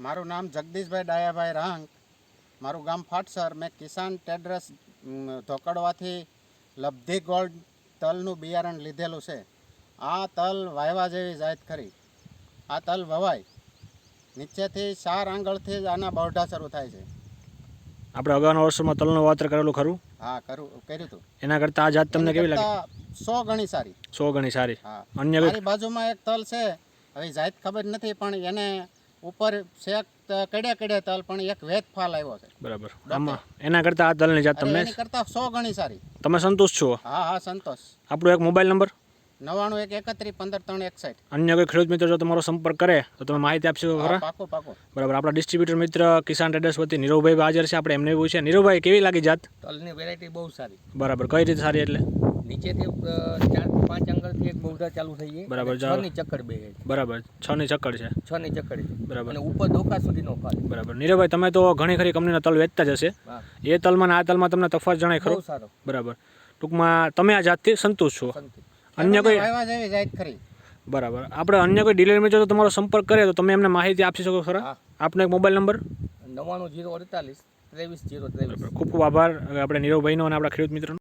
મારું નામ જગદીશભાઈ ડાયાભાઈ રાંગ, મારું ગામ ફાટસર. મેં કિસાન ટેડરસ ધોકડવાથી લબ્ધી ગોલ્ડ તલનું બિયારણ લીધેલું છે. આ તલ વાયવા જેવી જાત ખરી. આ તલ વવાય નીચેથી 4 આંગળથી જ આના બૌઢા શરૂ થાય છે. આપણે અગાઉના વર્ષોમાં તલનું વાવેતર કરેલું ખરું? હા, કર્યું હતું. એના કરતાં આ જાત તમને કેવી લાગે? 100 ગણી સારી. 100 ગણી સારી. હા, અન્ય મારી બાજુમાં એક તલ છે, હવે જાત ખબર નથી, પણ એને ઉપર શેક કડ્યા તલ, પણ એક વેત ફાલ આવ્યો છે. બરાબર. આમાં એના કરતાં આ તલની જાત તમને એની કરતાં 100 ગણી સારી. તમે સંતુષ્ટ છો? હા, સંતોષ. આપણો એક મોબાઈલ નંબર 91 131 15 361. અન્ય કોઈ ખેડૂત મિત્ર જો તમારો સંપર્ક કરે તો તમે માહિતી આપશો ખરા? પાકું. બરાબર. આપણા ડિસ્ટ્રીબ્યુટર મિત્ર કિસાન ટ્રેડર્સ વતી નીરવભાઈ હાજર છે. આપણે એમને પૂછીએ, નીરવભાઈ કેવી લાગી જાત? તલની વેરાયટી બહુ સારી. બરાબર. કઈ રીતે સારી એટલે? નીચેથી 4-5 આંગળથી એક બહુધા ચાલુ થઈ જાય. બરાબર. 6 ની ચક્કડ બે છે. બરાબર. 6 ની ચક્કડ છે. 6 ની ચક્કડ છે. બરાબર. અને ઉપર ડોકા સુધીનો ફાલ. બરાબર. નીરવભાઈ, તમે તો ઘણી ખરી કંપનીના તલ વેચતા જ હશે. હા. એ તલમાં ને આ તલમાં તમને તફાવત જણાય ખરો? બહુ સારો. બરાબર. ટૂંકમાં તમે આ જાતથી સંતુષ્ટ છો? અન્ય કોઈ વાયવા જેવી જાત ખરી. બરાબર. આપણે અન્ય કોઈ ડીલર મિત્ર જો તમારો સંપર્ક કરે તો તમે એમને માહિતી આપી શકો ખરા? હા. આપનો એક મોબાઈલ નંબર 99 048 23 023. ખૂબ ખૂબ આભાર આપણે નીરવભાઈનો અને આપણા ખેડૂત મિત્રોનો.